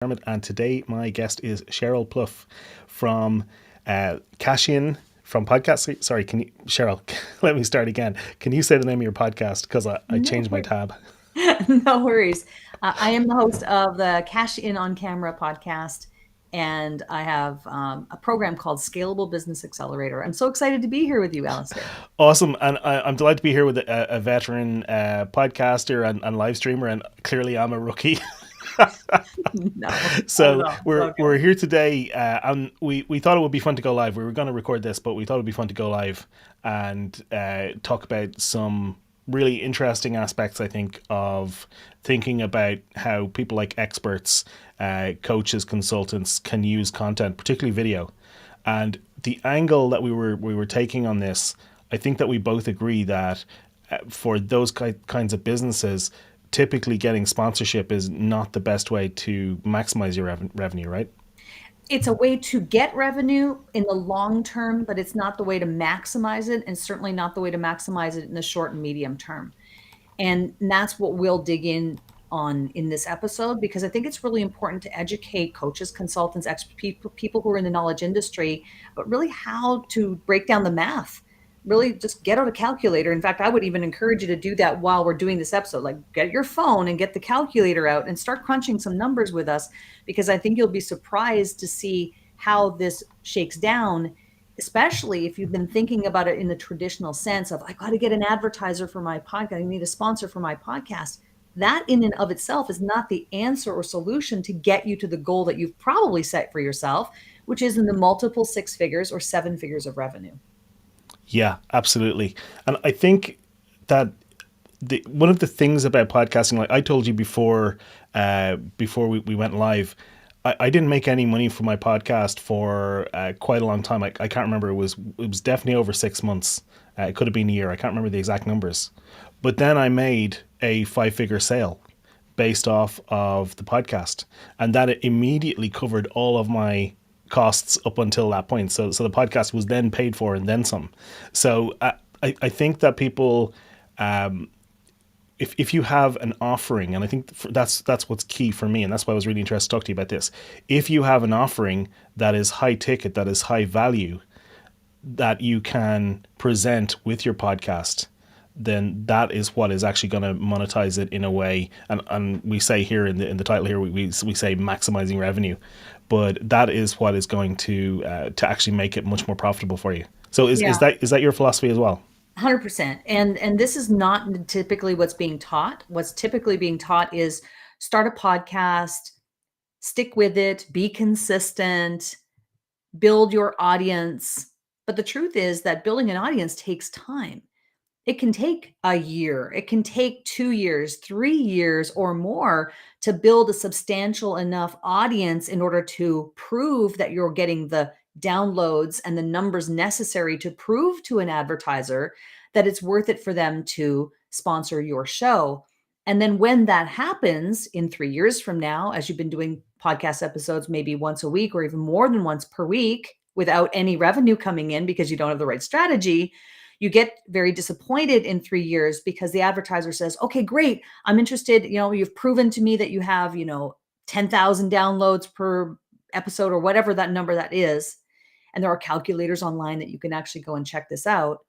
McDermott, and today my guest is Cheryl Plouffe from Cashin from podcast. Sorry, can you, Cheryl? Let me start again. Can you say the name of your podcast? Because I No changed my worries. tab. No worries. I am the host of the Cash In on Camera podcast, and I have a program called Scalable Business Accelerator. I'm so excited to be here with you, Alastair. Awesome, and I'm delighted to be here with a veteran podcaster and live streamer, and clearly I'm a rookie. No, not at So all. It's all we're good. here today, and we thought it would be fun to go live. We were going to record this, but we thought it'd be fun to go live and talk about some really interesting aspects. I think of thinking about how people like experts, coaches, consultants can use content, particularly video, and the angle that we were taking on this. I think that we both agree that for those kinds of businesses, typically getting sponsorship is not the best way to maximize your revenue, right? It's a way to get revenue in the long term, but it's not the way to maximize it, and certainly not the way to maximize it in the short and medium term. And that's what we'll dig in on in this episode, because I think it's really important to educate coaches, consultants, people who are in the knowledge industry, but really how to break down the math. Really just get out a calculator. In fact, I would even encourage you to do that while we're doing this episode. Like, get your phone and get the calculator out and start crunching some numbers with us, because I think you'll be surprised to see how this shakes down, especially if you've been thinking about it in the traditional sense of, I got to get an advertiser for my podcast, I need a sponsor for my podcast. That in and of itself is not the answer or solution to get you to the goal that you've probably set for yourself, which is in the multiple six figures or seven figures of revenue. Yeah, absolutely. And I think that one of the things about podcasting, like I told you before, before we went live, I didn't make any money from my podcast for quite a long time. I can't remember. It was definitely over 6 months. It could have been a year. I can't remember the exact numbers. But then I made a five-figure sale based off of the podcast, and that immediately covered all of my costs up until that point. So the podcast was then paid for and then some. So I think that people, if you have an offering, and I think that's what's key for me, and that's why I was really interested to talk to you about this. If you have an offering that is high ticket, that is high value, that you can present with your podcast, then that is what is actually going to monetize it in a way. And we say here in the title here, we say maximizing revenue, but that is what is going to actually make it much more profitable for you. So Yeah, is that your philosophy as well? 100%. And this is not typically what's being taught. What's typically being taught is start a podcast, stick with it, be consistent, build your audience. But the truth is that building an audience takes time. It can take a year, it can take 2 years, 3 years, or more to build a substantial enough audience in order to prove that you're getting the downloads and the numbers necessary to prove to an advertiser that it's worth it for them to sponsor your show. And then when that happens in 3 years from now, as you've been doing podcast episodes maybe once a week or even more than once per week without any revenue coming in because you don't have the right strategy, you get very disappointed in 3 years because the advertiser says, okay, great, I'm interested. You've proven to me that you have, 10,000 downloads per episode or whatever that number that is. And there are calculators online that you can actually go and check this out.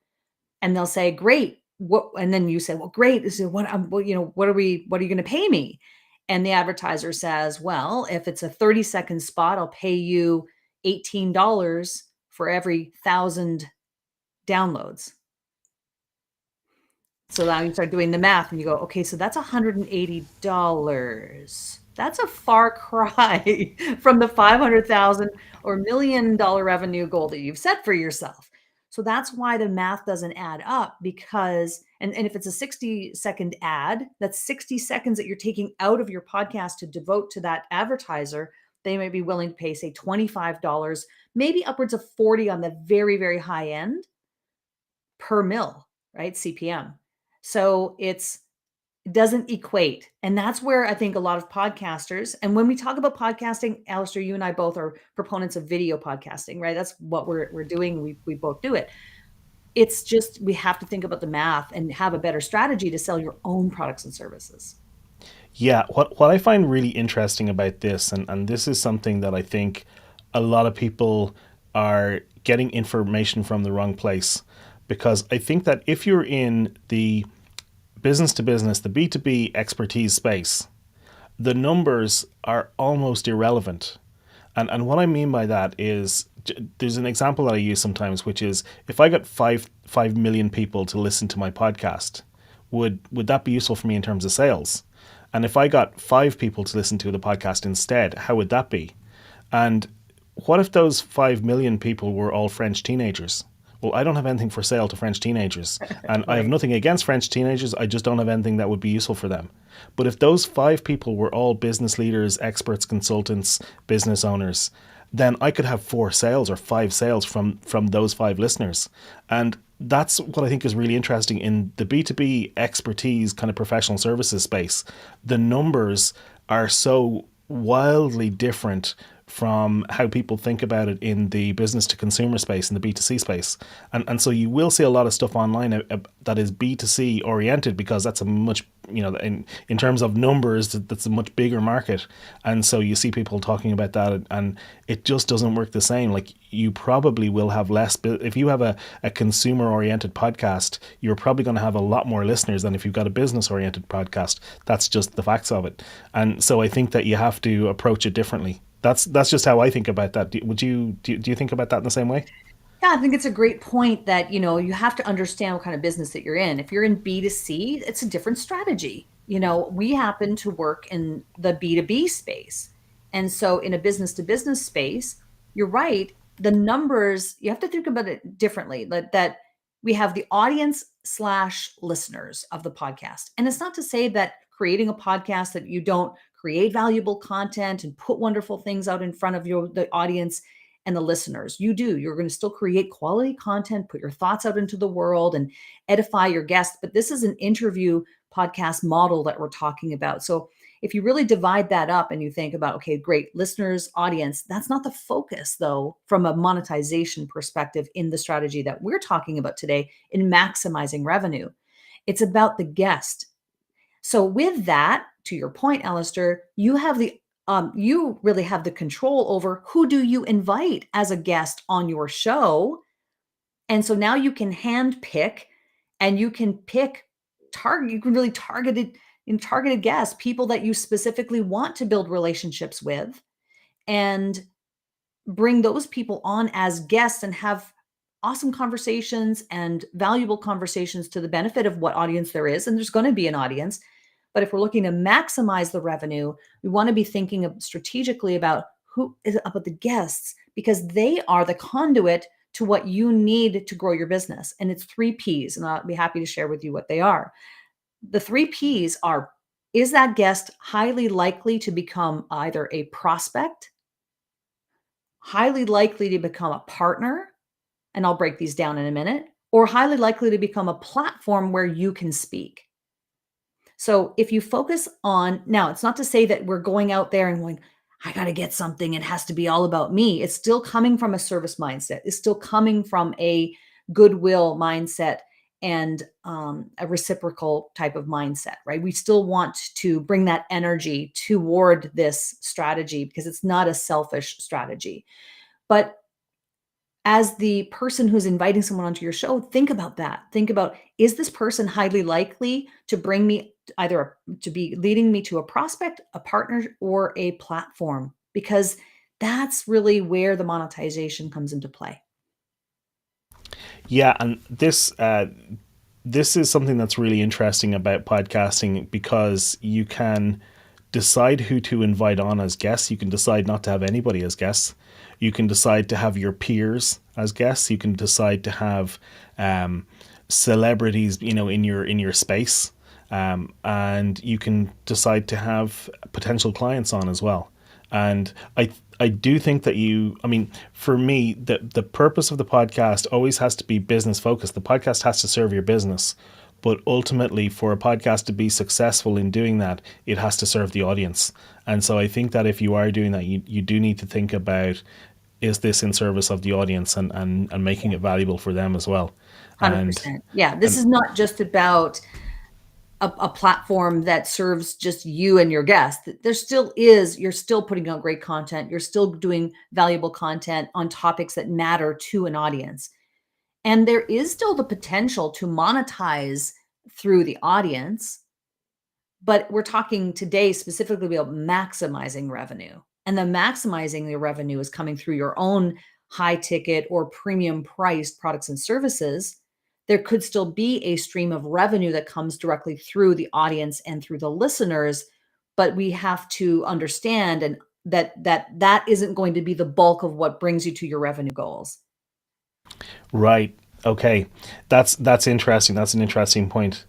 And they'll say, great. What? And then you say, well, great. This is what are you going to pay me? And the advertiser says, well, if it's a 30-second spot, I'll pay you $18 for every 1,000 downloads. So now you start doing the math and you go, okay, so that's $180. That's a far cry from the 500,000 or $1 million revenue goal that you've set for yourself. So that's why the math doesn't add up, because, and if it's a 60-second ad, that's 60 seconds that you're taking out of your podcast to devote to that advertiser. They may be willing to pay, say, $25, maybe upwards of 40 on the very, very high end per mil, right? CPM. So it doesn't equate. And that's where I think a lot of podcasters, and when we talk about podcasting, Alistair, you and I both are proponents of video podcasting, right? That's what we're doing. We both do it. It's just we have to think about the math and have a better strategy to sell your own products and services. Yeah, what I find really interesting about this, and this is something that I think a lot of people are getting information from the wrong place. Because I think that if you're in the business to business, the B2B expertise space, the numbers are almost irrelevant. And what I mean by that is there's an example that I use sometimes, which is if I got 5 million people to listen to my podcast, would that be useful for me in terms of sales? And if I got 5 people to listen to the podcast instead, how would that be? And what if those 5 million people were all French teenagers? Well, I don't have anything for sale to French teenagers. And I have Right. nothing against French teenagers. I just don't have anything that would be useful for them. But if those 5 people were all business leaders, experts, consultants, business owners, then I could have 4 sales or 5 sales from those 5 listeners. And that's what I think is really interesting in the B2B expertise kind of professional services space. The numbers are so wildly different from how people think about it in the business to consumer space, in the B2C space. And so you will see a lot of stuff online that is B2C oriented because that's a much, in terms of numbers, that's a much bigger market. And so you see people talking about that, and it just doesn't work the same. Like, you probably will have less, if you have a consumer oriented podcast, you're probably going to have a lot more listeners than if you've got a business oriented podcast. That's just the facts of it. And so I think that you have to approach it differently. That's just how I think about that. Do you think about that in the same way? Yeah, I think it's a great point that, you have to understand what kind of business that you're in. If you're in B2C, it's a different strategy. We happen to work in the B2B space. And so in a business to business space, you're right. The numbers, you have to think about it differently. That we have the audience slash listeners of the podcast. And it's not to say that creating a podcast that you don't create valuable content and put wonderful things out in front of the audience and the listeners. You do. You're going to still create quality content, put your thoughts out into the world and edify your guests. But this is an interview podcast model that we're talking about. So if you really divide that up and you think about, okay, great, listeners, audience, that's not the focus, though, from a monetization perspective in the strategy that we're talking about today in maximizing revenue. It's about the guest. So with that, to your point, Alistair, you really have the control over who do you invite as a guest on your show. And so now you can hand pick and you can pick target, you can really targeted guests, people that you specifically want to build relationships with, and bring those people on as guests and have awesome conversations and valuable conversations to the benefit of what audience there is. And there's going to be an audience. But if we're looking to maximize the revenue, we want to be thinking strategically about who is about the guests, because they are the conduit to what you need to grow your business. And it's 3 Ps, and I'll be happy to share with you what they are. The 3 Ps are: is that guest highly likely to become either a prospect, highly likely to become a partner, and I'll break these down in a minute, or highly likely to become a platform where you can speak. So if you focus on, now, it's not to say that we're going out there and going, I got to get something. It has to be all about me. It's still coming from a service mindset. It's still coming from a goodwill mindset and a reciprocal type of mindset, right? We still want to bring that energy toward this strategy because it's not a selfish strategy. But as the person who's inviting someone onto your show, think about that. Think about, is this person highly likely to bring me either to be leading me to a prospect, a partner, or a platform? Because that's really where the monetization comes into play. Yeah, and this is something that's really interesting about podcasting because you can decide who to invite on as guests. You can decide not to have anybody as guests. You can decide to have your peers as guests. You can decide to have celebrities, in your space, and you can decide to have potential clients on as well. And I do think that I mean, for me, the purpose of the podcast always has to be business focused. The podcast has to serve your business. But ultimately, for a podcast to be successful in doing that, it has to serve the audience. And so I think that if you are doing that, you do need to think about, is this in service of the audience, and making it valuable for them as well. And 100%. Yeah. This and is not just about a platform that serves just you and your guests. There still is, you're still putting out great content. You're still doing valuable content on topics that matter to an audience. And there is still the potential to monetize through the audience, but we're talking today specifically about maximizing revenue. And the maximizing the revenue is coming through your own high ticket or premium priced products and services. There could still be a stream of revenue that comes directly through the audience and through the listeners, but we have to understand and that isn't going to be the bulk of what brings you to your revenue goals. Right. Okay. That's interesting. That's an interesting point.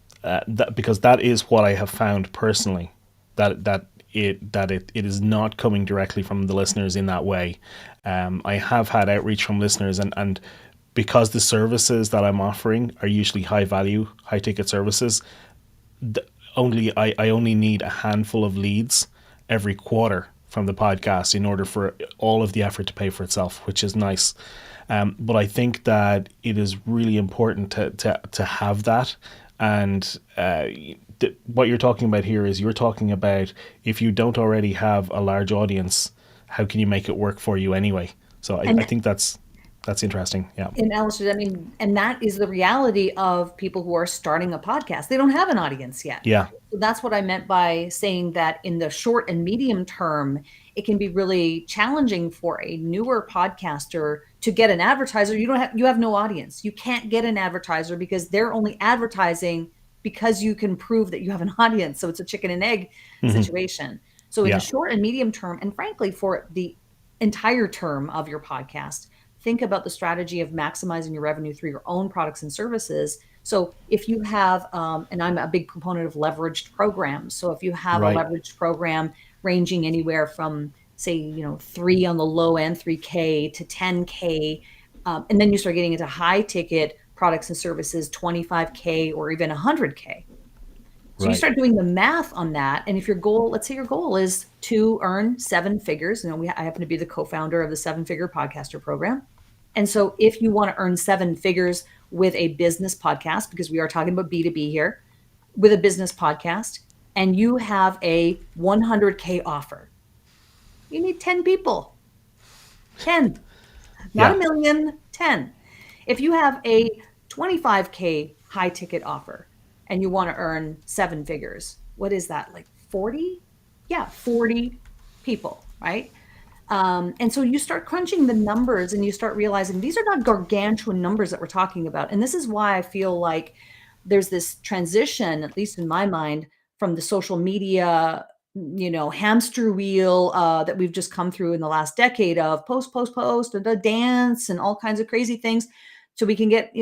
Because that is what I have found personally. That it is not coming directly from the listeners in that way. I have had outreach from listeners, and because the services that I'm offering are usually high value, high ticket services, I only need a handful of leads every quarter from the podcast in order for all of the effort to pay for itself, which is nice. But I think that it is really important to have that. And what you're talking about here is you're talking about if you don't already have a large audience, how can you make it work for you anyway? So I And think that's interesting. Yeah. And Alistair, I mean, and that is the reality of people who are starting a podcast. They don't have an audience yet. Yeah. So that's what I meant by saying that in the short and medium term, it can be really challenging for a newer podcaster to get an advertiser. You have no audience. You can't get an advertiser because they're only advertising because you can prove that you have an audience. So it's a chicken and egg situation. So in the Yeah. short and medium term, and frankly, for the entire term of your podcast, think about the strategy of maximizing your revenue through your own products and services. So if you have, and I'm a big proponent of leveraged programs. So if you have a Right. leveraged program ranging anywhere from, say, 3 on the low end, 3K to 10K, and then you start getting into high ticket products and services, 25K or even 100K. So you Right. start doing the math on that. And if your goal, let's say your goal is to earn 7 figures, I happen to be the co-founder of the 7-Figure Podcaster program. And so if you want to earn 7 figures with a business podcast, because we are talking about B2B here, with a business podcast, and you have a 100K offer, you need 10 people. 10, not Yeah. a million, 10. If you have a 25K high ticket offer and you want to earn 7 figures, what is that, like 40? Yeah, 40 people, right? And so you start crunching the numbers and you start realizing these are not gargantuan numbers that we're talking about. And this is why I feel like there's this transition, at least in my mind, from the social media, hamster wheel that we've just come through in the last decade of post, and a dance and all kinds of crazy things. So we can get,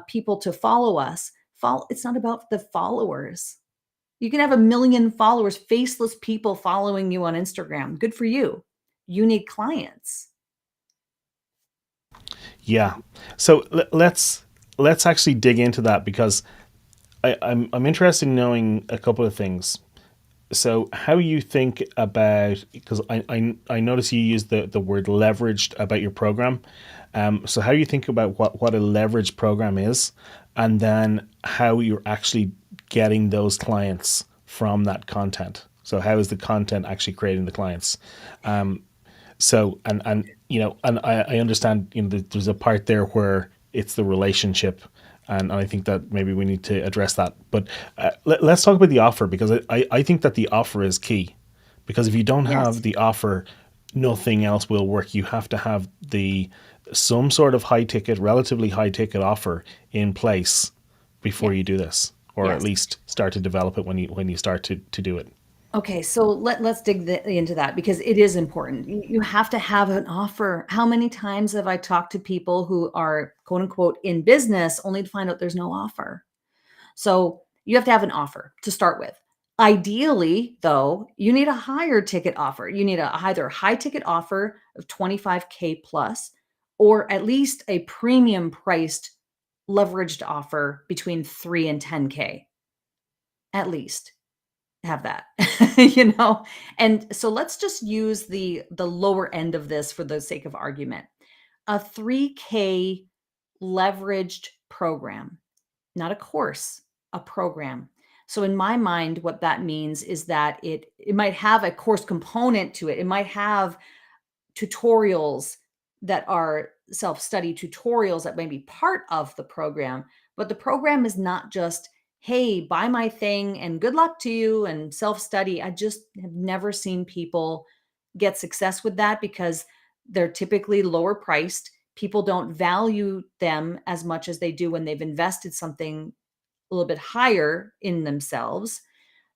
people to follow us. It's not about the followers. You can have 1 million followers, faceless people following you on Instagram. Good for you. You need clients. Yeah. So let's actually dig into that because I'm interested in knowing a couple of things. So how you think about, because I notice you use the word leveraged about your program. So how you think about what a leveraged program is, and then how you're actually getting those clients from that content. So how is the content actually creating the clients? So and I understand there's a part there where it's the relationship, and I think that maybe we need to address that. But let's talk about the offer, because I think that the offer is key, because if you don't have Yes. the offer, nothing else will work. You have to have the some sort of relatively high ticket offer in place before Yes. you do this, or at Yes. least start to develop it when you start to do it. Okay, so let's dig into that because it is important. You have to have an offer. How many times have I talked to people who are quote unquote in business only to find out there's no offer? So you have to have an offer to start with. Ideally, though, you need a higher ticket offer. You need either a high ticket offer of 25K plus, or at least a premium priced leveraged offer between 3 and 10K. At least have that, And so let's just use the lower end of this for the sake of argument. A 3K leveraged program, not a course, a program. So in my mind, what that means is that it might have a course component to it. It might have tutorials that are self-study tutorials that may be part of the program, but the program is not just, hey, buy my thing and good luck to you and self-study. I just have never seen people get success with that because they're typically lower priced. People don't value them as much as they do when they've invested something a little bit higher in themselves.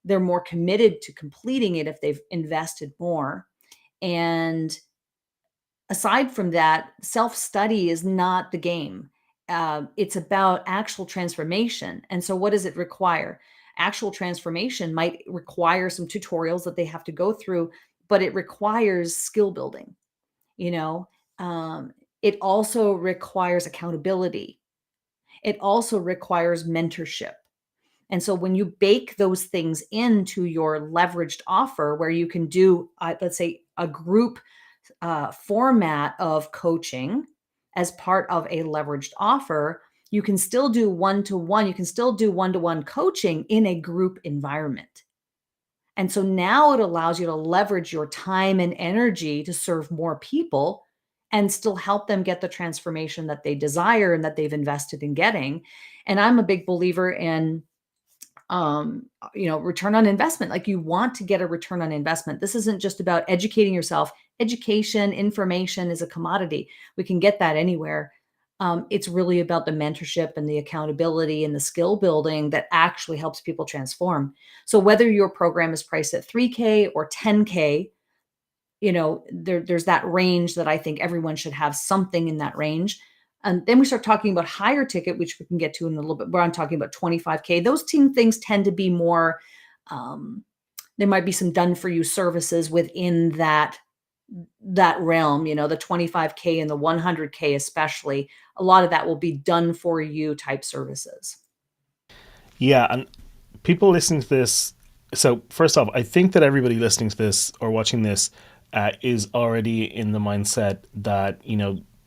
They're more committed to completing it if they've invested more. And aside from that, self-study is not the game. It's about actual transformation. And so what does it require? Actual transformation might require some tutorials that they have to go through, but it requires skill building, you know? It also requires accountability. It also requires mentorship. And so when you bake those things into your leveraged offer, where you can do, let's say, a group format of coaching as part of a leveraged offer, you can still do one-to-one. You can still do one-to-one coaching in a group environment. And so now it allows you to leverage your time and energy to serve more people and still help them get the transformation that they desire and that they've invested in getting. And I'm a big believer in return on investment. Like, you want to get a return on investment. This isn't just about educating yourself. Education, information is a commodity. We can get that anywhere. It's really about the mentorship and the accountability and the skill building that actually helps people transform. So whether your program is priced at 3K or 10K, there's that range that I think everyone should have something in that range. And then we start talking about higher ticket, which we can get to in a little bit. Where I'm talking about 25K. Those things tend to be more, there might be some done for you services within that realm, the 25K and the 100K, especially. A lot of that will be done for you type services. Yeah, and people listening to this. So first off, I think that everybody listening to this or watching this is already in the mindset that you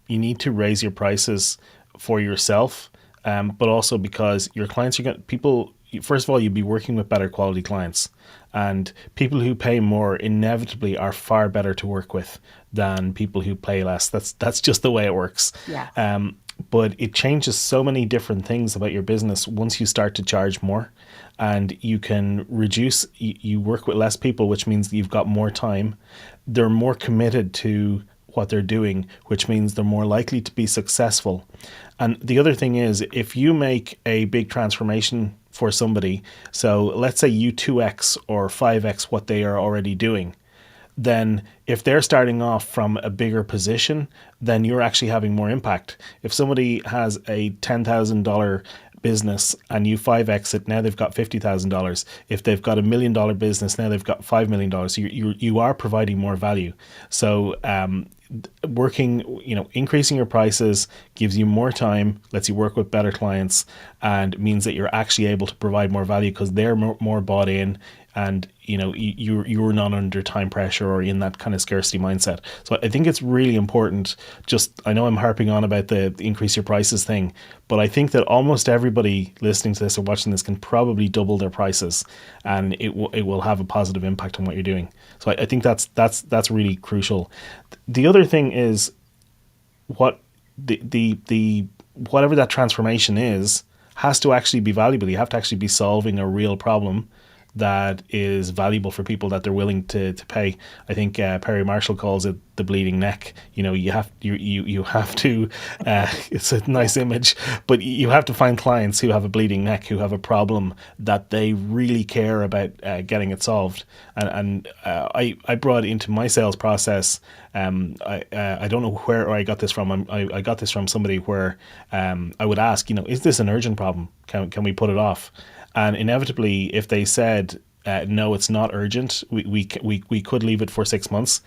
need to raise your prices for yourself, but also because your clients are going. People, first of all, you'd be working with better quality clients, and people who pay more inevitably are far better to work with than people who pay less. That's just the way it works. Yeah. But it changes so many different things about your business once you start to charge more, and you can reduce. You work with less people, which means you've got more time. They're more committed to what they're doing, which means they're more likely to be successful. And the other thing is, if you make a big transformation for somebody, so let's say you 2x or 5x what they are already doing, then if they're starting off from a bigger position, then you're actually having more impact. If somebody has a $10,000 business and you 5x it, now they've got $50,000. If they've got $1 million business, now they've got $5 million. So you are providing more value. So increasing your prices gives you more time, lets you work with better clients, and means that you're actually able to provide more value because they're more bought in, and you're not under time pressure or in that kind of scarcity mindset. So I think it's really important. I know I'm harping on about the increase your prices thing, but I think that almost everybody listening to this or watching this can probably double their prices, and it will have a positive impact on what you're doing. So I think that's really crucial. The other thing is what the whatever that transformation is has to actually be valuable. You have to actually be solving a real problem that is valuable for people that they're willing to pay. I think Perry Marshall calls it the bleeding neck. You have to. It's a nice image, but you have to find clients who have a bleeding neck, who have a problem that they really care about getting it solved. And I brought into my sales process. I don't know where I got this from. I got this from somebody where I would ask, is this an urgent problem? Can we put it off? And inevitably, if they said, no, it's not urgent, we could leave it for 6 months,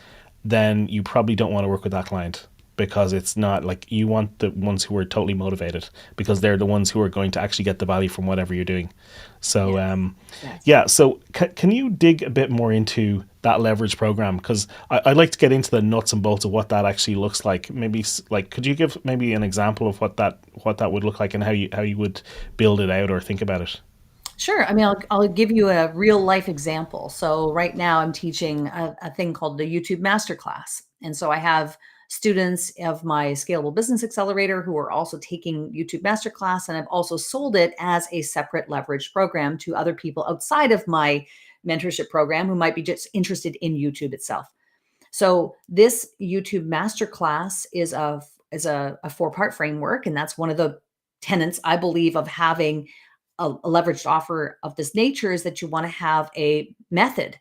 then you probably don't want to work with that client, because it's not like you want the ones who are totally motivated, because they're the ones who are going to actually get the value from whatever you're doing. So, Yes. yeah. So can you dig a bit more into that leverage program? Because I'd like to get into the nuts and bolts of what that actually looks like. Maybe could you give maybe an example of what that would look like and how you would build it out or think about it? Sure. I mean, I'll give you a real life example. So right now I'm teaching a thing called the YouTube Masterclass. And so I have students of my Scalable Business Accelerator who are also taking YouTube Masterclass. And I've also sold it as a separate leveraged program to other people outside of my mentorship program who might be just interested in YouTube itself. So this YouTube Masterclass is a 4-part framework, and that's one of the tenets I believe of having a leveraged offer of this nature is that you want to have a method.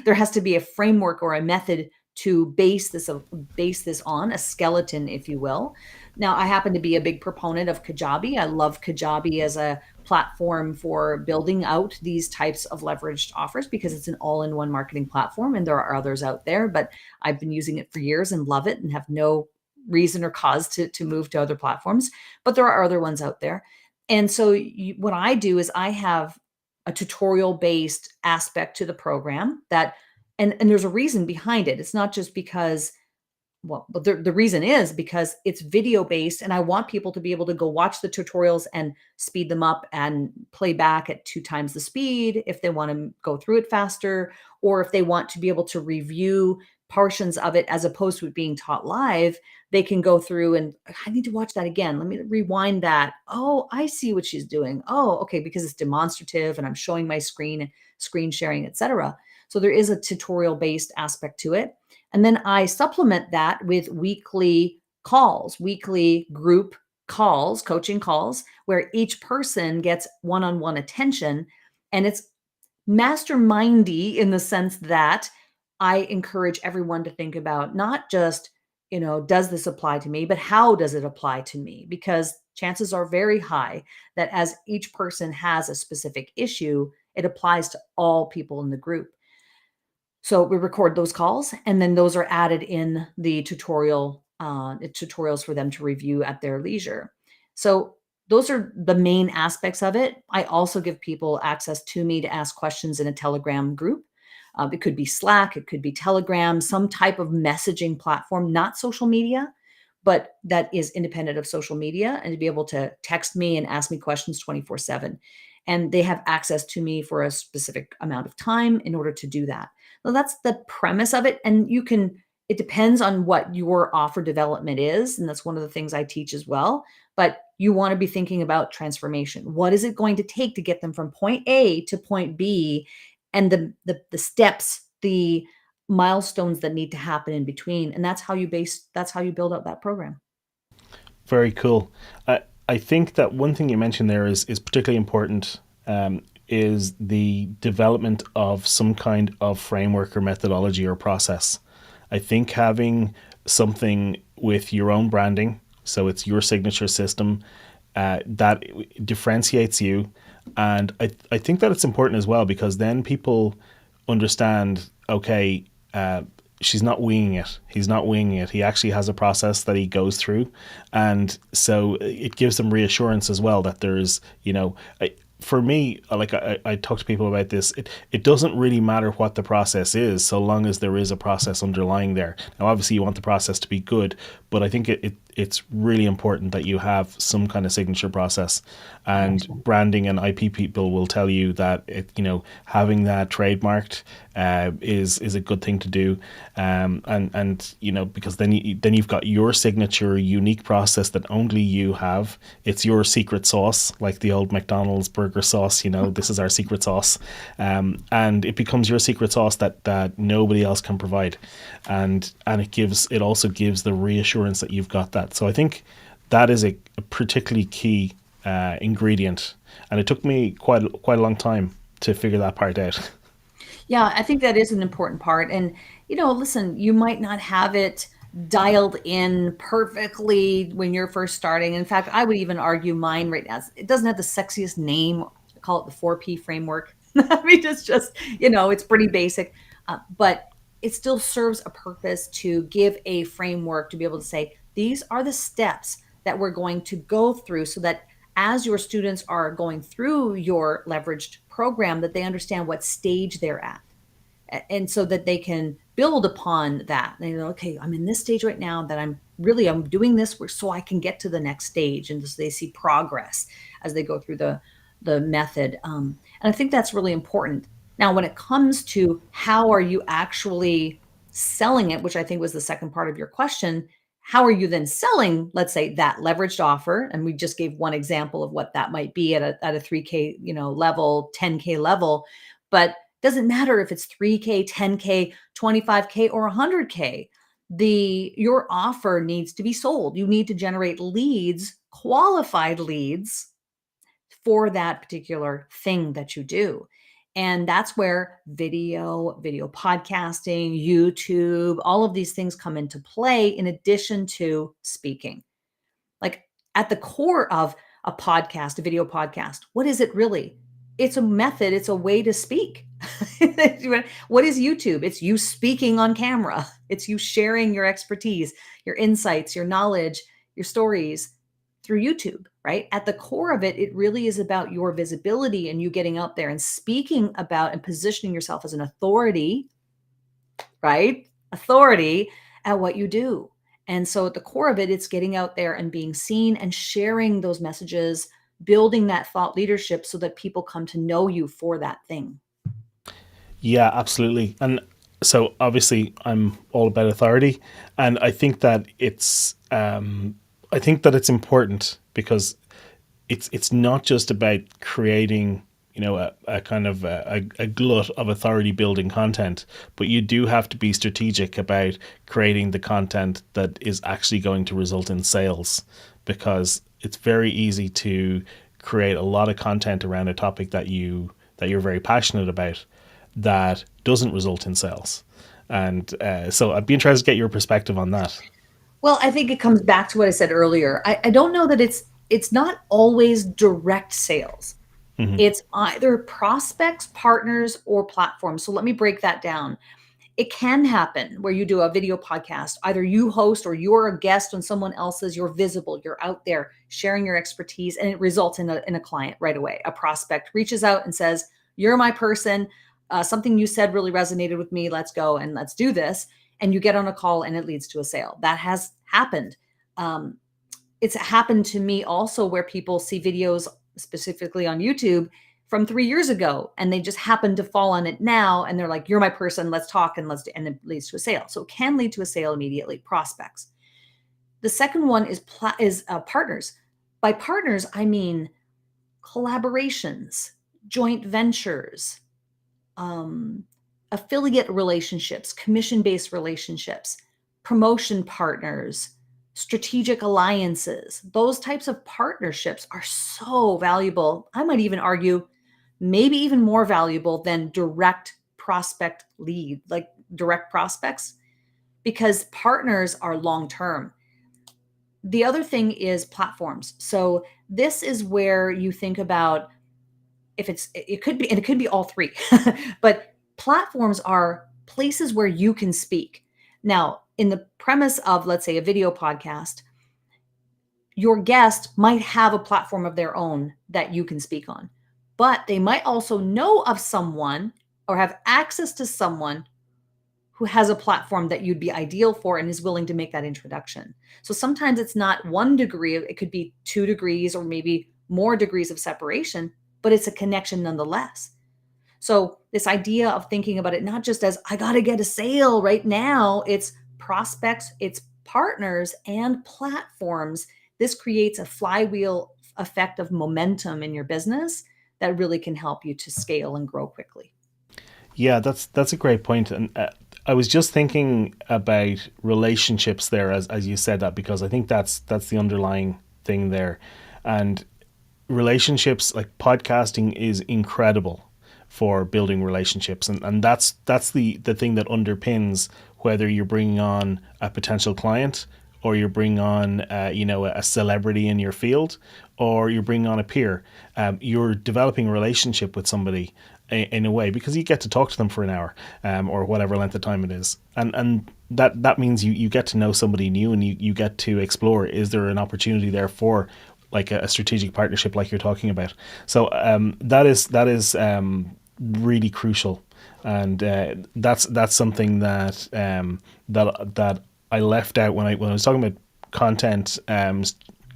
There has to be a framework or a method to base this on, a skeleton, if you will. Now, I happen to be a big proponent of Kajabi. I love Kajabi as a platform for building out these types of leveraged offers because it's an all-in-one marketing platform, and there are others out there, but I've been using it for years and love it and have no reason or cause to move to other platforms. But there are other ones out there. And so what I do is I have a tutorial based aspect to the program that, and there's a reason behind it. It's not just because, well, but the reason is because it's video based and I want people to be able to go watch the tutorials and speed them up and play back at 2 times the speed if they want to go through it faster, or if they want to be able to review portions of it as opposed to it being taught live, they can go through and I need to watch that again. Let me rewind that. Oh, I see what she's doing. Oh, okay, because it's demonstrative and I'm showing my screen, screen sharing, etc. So there is a tutorial based aspect to it. And then I supplement that with weekly calls, weekly group calls, coaching calls, where each person gets one on one attention. And it's mastermindy in the sense that I encourage everyone to think about not just, does this apply to me, but how does it apply to me? Because chances are very high that as each person has a specific issue, it applies to all people in the group. So we record those calls, and then those are added in the tutorials for them to review at their leisure. So those are the main aspects of it. I also give people access to me to ask questions in a Telegram group. It could be Slack, it could be Telegram, some type of messaging platform, not social media, but that is independent of social media, and to be able to text me and ask me questions 24/7. And they have access to me for a specific amount of time in order to do that. So that's the premise of it. And it depends on what your offer development is. And that's one of the things I teach as well. But you want to be thinking about transformation. What is it going to take to get them from point A to point B? And the steps, the milestones that need to happen in between. And that's how you build out that program. Very cool. I think that one thing you mentioned there is particularly important. Is the development of some kind of framework or methodology or process. I think having something with your own branding, so it's your signature system, that differentiates you. And I think that it's important as well because then people understand, okay, she's not winging it. He's not winging it. He actually has a process that he goes through. And so it gives them reassurance as well that there's, for me, like I talk to people about this, it doesn't really matter what the process is so long as there is a process underlying there. Now, obviously, you want the process to be good, but I think it's really important that you have some kind of signature process. And branding and IP people will tell you that having that trademarked is a good thing to do, and because then you've got your signature unique process that only you have. It's your secret sauce, like the old McDonald's burger sauce. This is our secret sauce, and it becomes your secret sauce that nobody else can provide, and it also gives the reassurance that you've got that. So I think that is a particularly key ingredient, and it took me quite a long time to figure that part out. Yeah, I think that is an important part. And, listen, you might not have it dialed in perfectly when you're first starting. In fact, I would even argue mine right now, it doesn't have the sexiest name. I call it the 4P framework. I mean, it's just, it's pretty basic, but it still serves a purpose to give a framework to be able to say, these are the steps that we're going to go through so that as your students are going through your leveraged program, that they understand what stage they're at. And so that they can build upon that. They know, okay, I'm in this stage right now that I'm doing this so I can get to the next stage. And so they see progress as they go through the method. And I think that's really important. Now, when it comes to how are you actually selling it, which I think was the second part of your question, how are you then selling, let's say, that leveraged offer? And we just gave one example of what that might be at a 3K, level, 10K level. But doesn't matter if it's 3K, 10K, 25K, or 100K. Your offer needs to be sold. You need to generate leads, qualified leads for that particular thing that you do. And that's where video podcasting, YouTube, all of these things come into play in addition to speaking. Like at the core of a podcast, a video podcast, what is it really? It's a method, it's a way to speak. What is YouTube? It's you speaking on camera, it's you sharing your expertise, your insights, your knowledge, your stories through YouTube, right? At the core of it, it really is about your visibility and you getting out there and speaking about and positioning yourself as an authority, right? Authority at what you do. And so at the core of it, it's getting out there and being seen and sharing those messages, building that thought leadership so that people come to know you for that thing. Yeah, absolutely. And so obviously I'm all about authority, and I think that it's important because it's not just about creating, a kind of a glut of authority building content, but you do have to be strategic about creating the content that is actually going to result in sales, because it's very easy to create a lot of content around a topic that you're very passionate about that doesn't result in sales. And so I'd be interested to get your perspective on that. Well, I think it comes back to what I said earlier. I don't know that it's not always direct sales. Hmm. It's either prospects, partners, or platforms. So let me break that down. It can happen where you do a video podcast, either you host or you're a guest on someone else's, you're visible, you're out there sharing your expertise, and it results in a client right away. A prospect reaches out and says, you're my person. Something you said really resonated with me. Let's go and let's do this. And you get on a call and it leads to a sale. That has happened. Um, it's happened to me also where people see videos specifically on YouTube from 3 years ago and they just happen to fall on it now and they're like, you're my person, let's talk, and and it leads to a sale. So it can lead to a sale immediately. Prospects. The second one is partners. By partners I mean collaborations, joint ventures, um, affiliate relationships, commission-based relationships, promotion partners, strategic alliances. Those types of partnerships are so valuable. I might even argue maybe even more valuable than direct prospect lead, like direct prospects, because partners are long term. The other thing is platforms. So this is where you think about if it could be, and it could be all three, but platforms are places where you can speak. Now, in the premise of, let's say, a video podcast, your guest might have a platform of their own that you can speak on, but they might also know of someone or have access to someone who has a platform that you'd be ideal for and is willing to make that introduction. So sometimes it's not 1 degree, it could be 2 degrees or maybe more degrees of separation, but it's a connection nonetheless. So this idea of thinking about it not just as I got to get a sale right now, it's prospects, it's partners and platforms. This creates a flywheel effect of momentum in your business that really can help you to scale and grow quickly. Yeah, that's a great point. And I was just thinking about relationships there as you said that, because I think that's the underlying thing there. And relationships, like podcasting is incredible for building relationships, and that's the thing that underpins whether you're bringing on a potential client, or you're bringing on a celebrity in your field, or you're bringing on a peer. You're developing a relationship with somebody in a way because you get to talk to them for an hour, or whatever length of time it is, and that means you get to know somebody new, and you get to explore, is there an opportunity there for like a strategic partnership like you're talking about. So that is really crucial, and that's something that I left out when I was talking about content,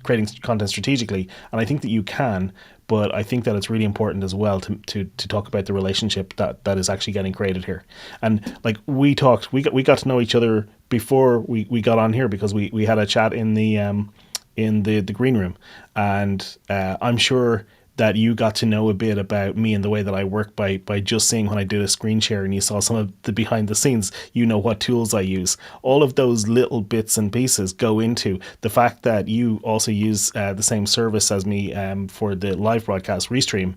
creating content strategically. And I think that you can, but I think that it's really important as well to talk about the relationship that is actually getting created here. And like we got to know each other before we got on here, because we had a chat in the green room, and I'm sure that you got to know a bit about me and the way that I work by just seeing when I did a screen share and you saw some of the behind the scenes, you know what tools I use. All of those little bits and pieces go into the fact that you also use the same service as me for the live broadcast restream.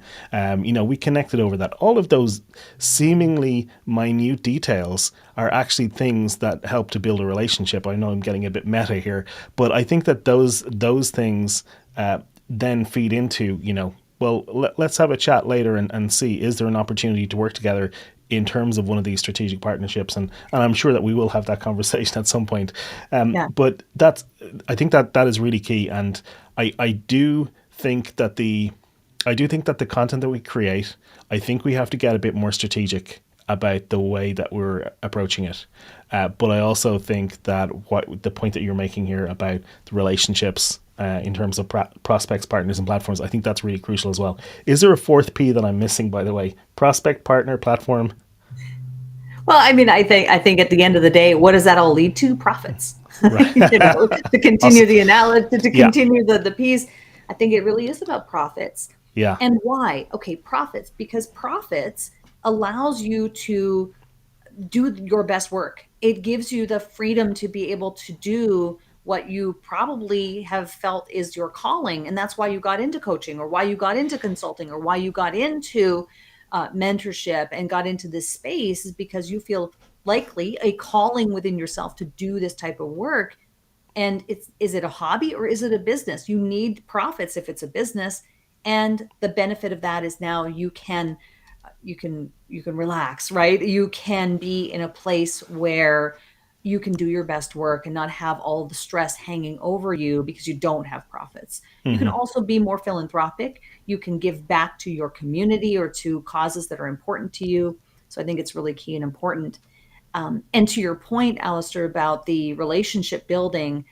We connected over that. All of those seemingly minute details are actually things that help to build a relationship. I know I'm getting a bit meta here, but I think that those things then feed into, well, let's have a chat later and see, is there an opportunity to work together in terms of one of these strategic partnerships? And I'm sure that we will have that conversation at some point. Yeah. But I think that is really key. And I do think that the content that we create, I think we have to get a bit more strategic about the way that we're approaching it. But I also think that what the point that you're making here about the relationships in terms of prospects, partners, and platforms, I think that's really crucial as well. Is there a fourth P that I'm missing, by the way? Prospect, partner, platform? Well, I mean, I think at the end of the day, what does that all lead to? Profits. Right. To continue Awesome. the analysis, to Yeah. continue the piece. I think it really is about profits. Yeah. And why? Okay, profits, because profits allows you to do your best work. It gives you the freedom to be able to do what you probably have felt is your calling. And that's why you got into coaching, or why you got into consulting, or why you got into mentorship and got into this space, is because you feel likely a calling within yourself to do this type of work. And is it a hobby or is it a business? You need profits if it's a business. And the benefit of that is now you can relax, right? You can be in a place where you can do your best work and not have all the stress hanging over you because you don't have profits. You can Mm-hmm. also be more philanthropic. You can give back to your community or to causes that are important to you. So I think it's really key and important. And to your point, Alastair, about the relationship building,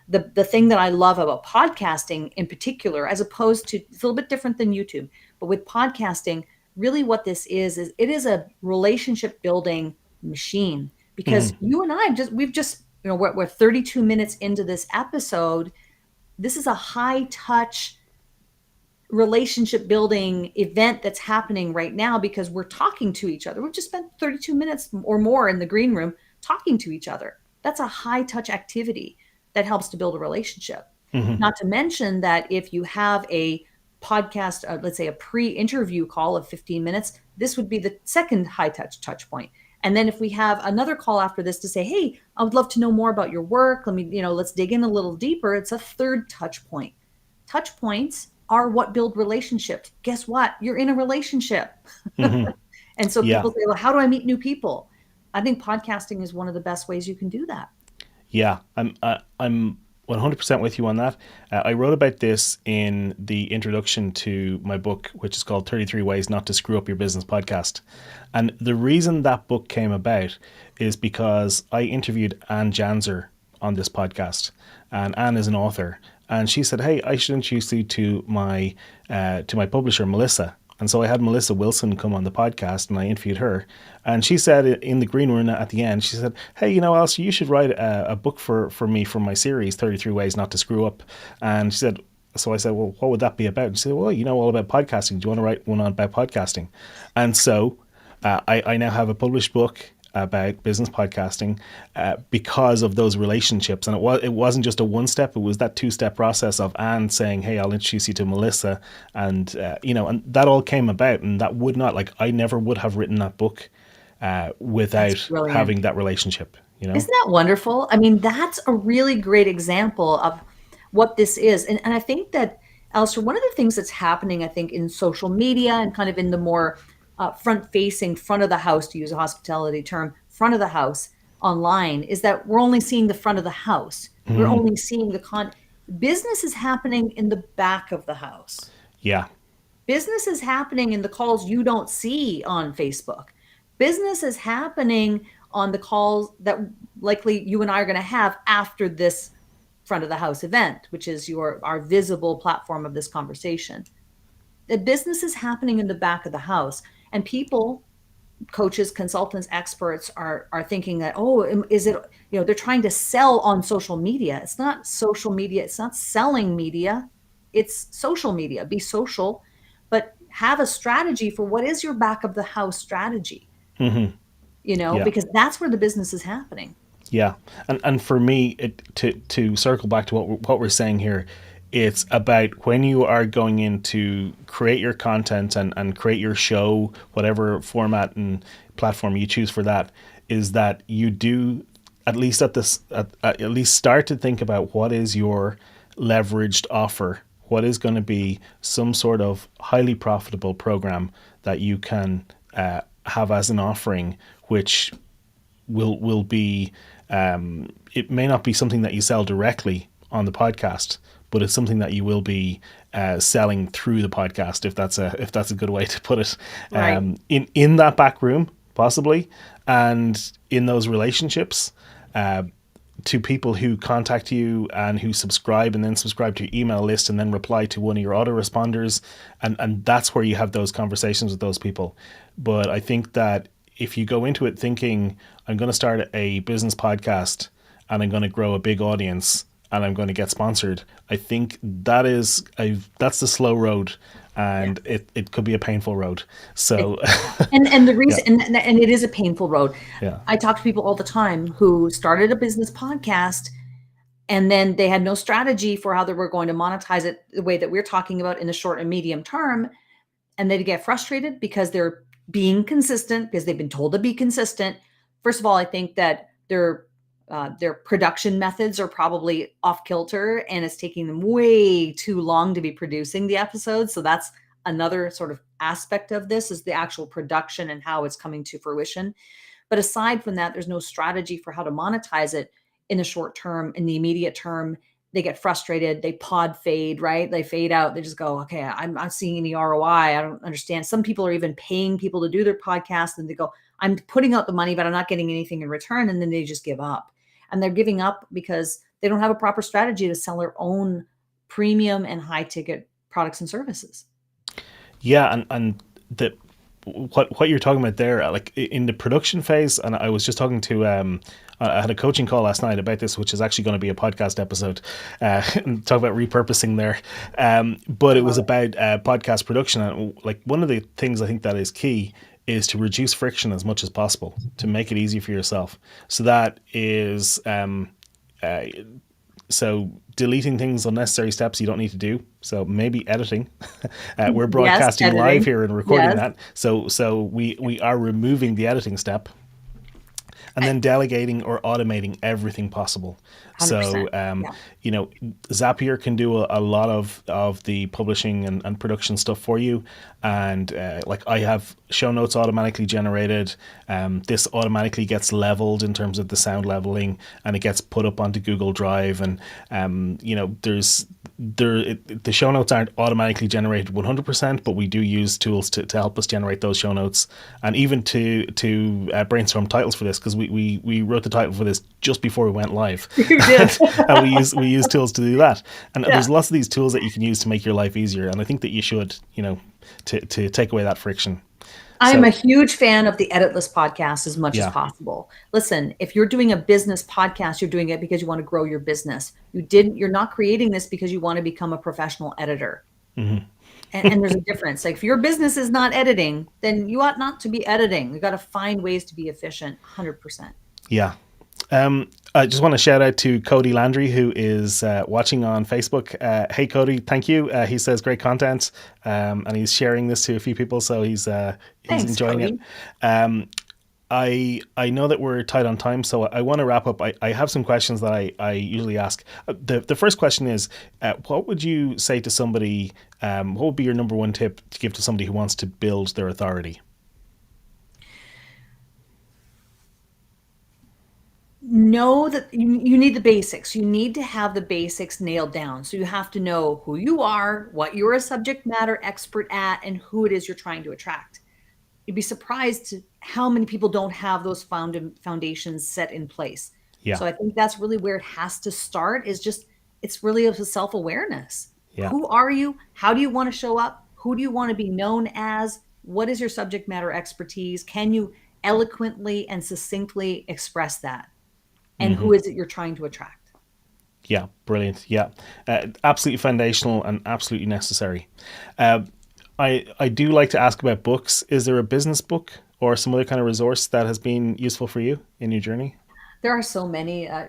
the thing that I love about podcasting in particular, as opposed to, it's a little bit different than YouTube, but with podcasting, really what this is it is a relationship building machine. Because Mm-hmm. you and I we've just, we're 32 minutes into this episode. This is a high touch relationship building event that's happening right now because we're talking to each other. We've just spent 32 minutes or more in the green room talking to each other. That's a high touch activity that helps to build a relationship. Mm-hmm. Not to mention that if you have a podcast, let's say a pre-interview call of 15 minutes, this would be the second high touch point. And then if we have another call after this to say, hey, I would love to know more about your work. Let's dig in a little deeper. It's a third touch point. Touch points are what build relationships. Guess what? You're in a relationship. Mm-hmm. And so Yeah. people say, well, how do I meet new people? I think podcasting is one of the best ways you can do that. Yeah, I'm 100% with you on that. I wrote about this in the introduction to my book, which is called 33 Ways Not to Screw Up Your Business Podcast. And the reason that book came about is because I interviewed Anne Janzer on this podcast, and Anne is an author, and she said, "Hey, I should introduce you to my publisher, Melissa." And so I had Melissa Wilson come on the podcast and I interviewed her. And she said in the green room at the end, she said, "Hey, Alistair, you should write a book for me for my series, 33 Ways Not to Screw Up." And she said, so I said, "Well, what would that be about?" And she said, "Well, you know all about podcasting. Do you want to write one on about podcasting?" And so I now have a published book about business podcasting because of those relationships. And it wasn't just a one step, it was that two-step process of Anne saying, "Hey, I'll introduce you to Melissa," and and that all came about. And that would not, like, I never would have written that book That's without brilliant. having that relationship. Isn't that wonderful? I mean, that's a really great example of what this is. And I think that, Alistair, one of the things that's happening, I think, in social media and kind of in the more front-facing, front of the house, to use a hospitality term, front of the house online, is that we're only seeing the front of the house. We're Mm-hmm. only seeing business is happening in the back of the house. Yeah. Business is happening in the calls you don't see on Facebook. Business is happening on the calls that likely you and I are going to have after this front of the house event, which is our visible platform of this conversation. The business is happening in the back of the house, and people, coaches, consultants, experts are thinking that, oh, is it, they're trying to sell on social media. It's not social media. It's not selling media. It's social media. Be social, but have a strategy for what is your back of the house strategy, Yeah. because that's where the business is happening. Yeah, and for me, to circle back to what we're saying here, it's about when you are going in to create your content and create your show, whatever format and platform you choose for that, is that you do at least at least start to think about what is your leveraged offer, what is going to be some sort of highly profitable program that you can have as an offering, which will be it may not be something that you sell directly on the podcast, but it's something that you will be selling through the podcast, if that's a good way to put it. Right. In that back room, possibly, and in those relationships, to people who contact you and who subscribe and then subscribe to your email list and then reply to one of your autoresponders, and that's where you have those conversations with those people. But I think that if you go into it thinking, I'm going to start a business podcast and I'm going to grow a big audience and I'm going to get sponsored, I think that's the slow road, Yeah. and it could be a painful road. So And the yeah, reason, and it is a painful road. yeah, I talk to people all the time who started a business podcast, and then they had no strategy for how they were going to monetize it the way that we're talking about in the short and medium term. And they get frustrated because they're being consistent, because they've been told to be consistent. First of all, I think that their production methods are probably off kilter, and it's taking them way too long to be producing the episodes. So that's another sort of aspect of this, is the actual production and how it's coming to fruition. But aside from that, there's no strategy for how to monetize it in the short term, in the immediate term. They get frustrated, they pod fade, right? They fade out. They just go, okay, I'm not seeing any ROI. I don't understand. Some people are even paying people to do their podcast, and they go, I'm putting out the money, but I'm not getting anything in return. And then they just give up. And they're giving up because they don't have a proper strategy to sell their own premium and high ticket products and services. yeah, and the what you're talking about there, like in the production phase, and I was just talking to I had a coaching call last night about this, which is actually going to be a podcast episode, and talk about repurposing there. But I it was love it. about podcast production, and like one of the things I think that is key is to reduce friction as much as possible, to make it easy for yourself. So that is uh, so deleting things, unnecessary steps you don't need to do. So maybe editing. We're Yes, broadcasting live editing. here and recording Yes. that. So we are removing the editing step, and then delegating or automating everything possible. So 100%. Yeah. Zapier can do a lot of the publishing and production stuff for you, and like I have show notes automatically generated. This automatically gets leveled in terms of the sound leveling, and it gets put up onto Google Drive, and the show notes aren't automatically generated 100%, but we do use tools to help us generate those show notes, and even to brainstorm titles for this, because we wrote the title for this just before we went live. You did. And we use tools to do that, and Yeah. there's lots of these tools that you can use to make your life easier, and I think that you should, to take away that friction. I am a So huge fan of the editless podcast as much as yeah. possible. Listen, if you're doing a business podcast, you're doing it because you want to grow your business. You're not creating this because you want to become a professional editor. And there's a difference. Like if your business is not editing, then you ought not to be editing. You got to find ways to be efficient. 100%. Yeah. I just want to shout out to Cody Landry, who is watching on Facebook. Hey, Cody, thank you. He says great content, and he's sharing this to a few people, so he's Thanks, enjoying it. Cody. I know that we're tight on time, so I want to wrap up. I have some questions that I usually ask. The first question is, what would you say to somebody? What would be your number one tip to give to somebody who wants to build their authority? Know that you need the basics. You need to have the basics nailed down. So you have to know who you are, what you're a subject matter expert at, and who it is you're trying to attract. You'd be surprised how many people don't have those foundations set in place. Yeah, So I think that's really where it has to start, is just, it's really of a self-awareness. yeah, Who are you? How do you want to show up? Who do you want to be known as? What is your subject matter expertise? Can you eloquently and succinctly express that? And who is it you're trying to attract? Yeah, brilliant. Yeah, absolutely foundational and absolutely necessary. Uh, I do like to ask about books. Is there a business book or some other kind of resource that has been useful for you in your journey? There are so many. I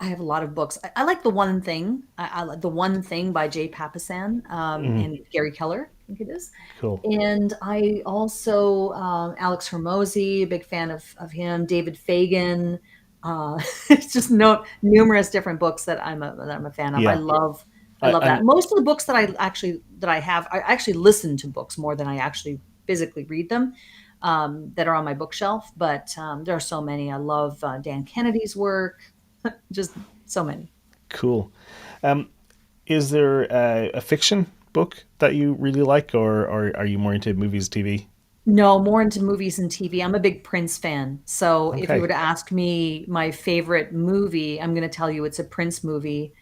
have a lot of books. I like The One Thing. I like The One Thing by Jay Papasan and Gary Keller, I think it is. Cool. And I also, Alex Hormozy, big fan of him, David Fagan. It's just numerous different books that I'm a fan of. Yeah, I love that. and Most of the books I actually listen to books more than I actually physically read them, that are on my bookshelf. But there are so many. I love Dan Kennedy's work, just so many. cool. Is there a fiction book that you really like, or are you more into movies, TV? No, more into movies and TV. I'm a big Prince fan. So if you were Okay. to ask me my favorite movie, I'm going to tell you it's a Prince movie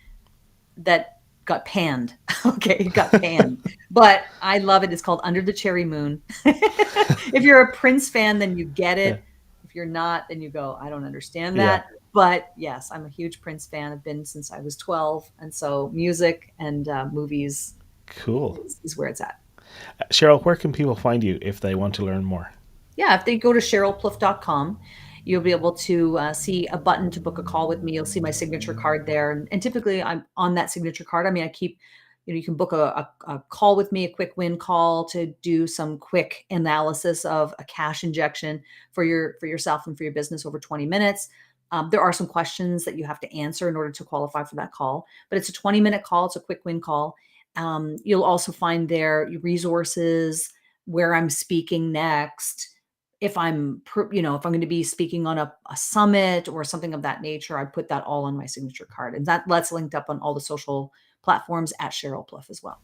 that got panned. Okay, it got panned. But I love it. It's called Under the Cherry Moon. If you're a Prince fan, then you get Yeah. it. If you're not, then you go, I don't understand Yeah. that. But yes, I'm a huge Prince fan. I've been since I was 12. And so music and movies Cool. is where it's at. Cheryl, where can people find you if they want to learn more? Yeah, if they go to cherylpluff.com, you'll be able to see a button to book a call with me. You'll see my signature card there. And typically I'm on that signature card. I mean, I keep, you can book a call with me, a quick win call to do some quick analysis of a cash injection for yourself and for your business over 20 minutes. There are some questions that you have to answer in order to qualify for that call, but it's a 20-minute call. It's a quick win call. You'll also find there resources, where I'm speaking next, if I'm going to be speaking on a summit or something of that nature. I put that all on my signature card, and that's linked up on all the social platforms at Cheryl Pluff as well.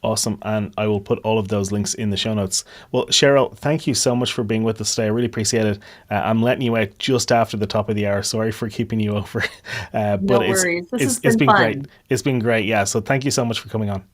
Awesome. And I will put all of those links in the show notes. Well, Cheryl, thank you so much for being with us today. I really appreciate it. I'm letting you out just after the top of the hour. Sorry for keeping you over. No But worries. This has it's been been great. fun. It's been great. Yeah. So thank you so much for coming on.